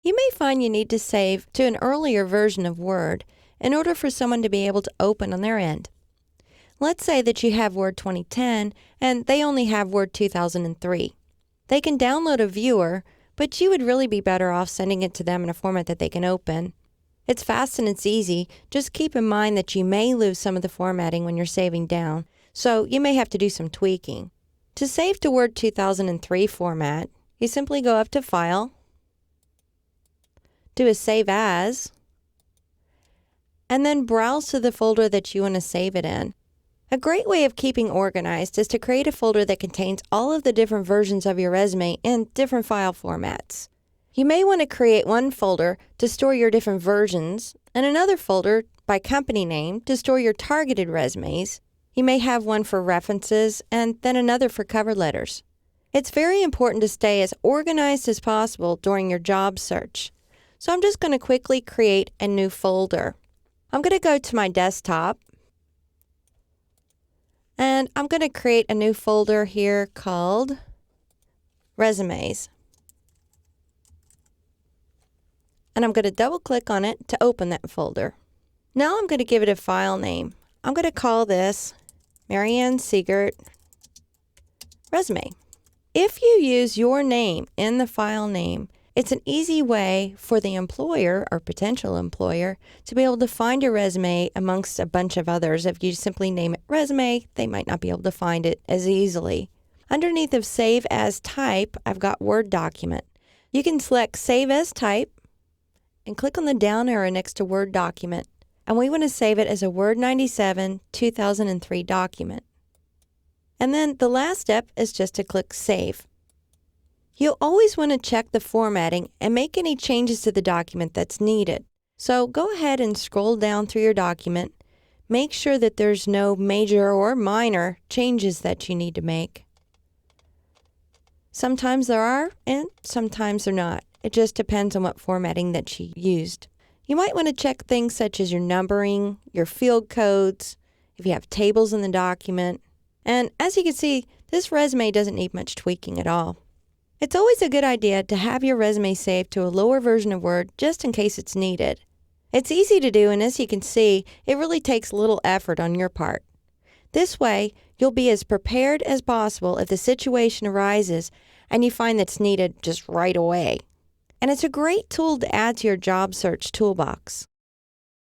You may find you need to save to an earlier version of Word in order for someone to be able to open on their end. Let's say that you have Word 2010 and they only have Word 2003. They can download a viewer, but you would really be better off sending it to them in a format that they can open. It's fast and it's easy. Just keep in mind that you may lose some of the formatting when you're saving down, so you may have to do some tweaking. To save to Word 2003 format, you simply go up to File, do a Save As, and then browse to the folder that you want to save it in. A great way of keeping organized is to create a folder that contains all of the different versions of your resume in different file formats. You may want to create one folder to store your different versions and another folder by company name to store your targeted resumes. You may have one for references and then another for cover letters. It's very important to stay as organized as possible during your job search. So I'm just going to quickly create a new folder. I'm going to go to my desktop and I'm going to create a new folder here called Resumes. And I'm going to double click on it to open that folder. Now I'm going to give it a file name. I'm going to call this Marianne Siegert Resume. If you use your name in the file name, it's an easy way for the employer or potential employer to be able to find your resume amongst a bunch of others. If you simply name it resume, they might not be able to find it as easily. Underneath of Save As Type, I've got Word document. You can select Save As Type and click on the down arrow next to Word document. And we want to save it as a Word 97 2003 document. And then the last step is just to click Save. You'll always want to check the formatting and make any changes to the document that's needed. So go ahead and scroll down through your document. Make sure that there's no major or minor changes that you need to make. Sometimes there are, and sometimes there are not. It just depends on what formatting that you used. You might want to check things such as your numbering, your field codes, if you have tables in the document. And as you can see, this resume doesn't need much tweaking at all. It's always a good idea to have your resume saved to a lower version of Word just in case it's needed. It's easy to do, and as you can see, it really takes little effort on your part. This way, you'll be as prepared as possible if the situation arises and you find that's needed just right away. And it's a great tool to add to your job search toolbox.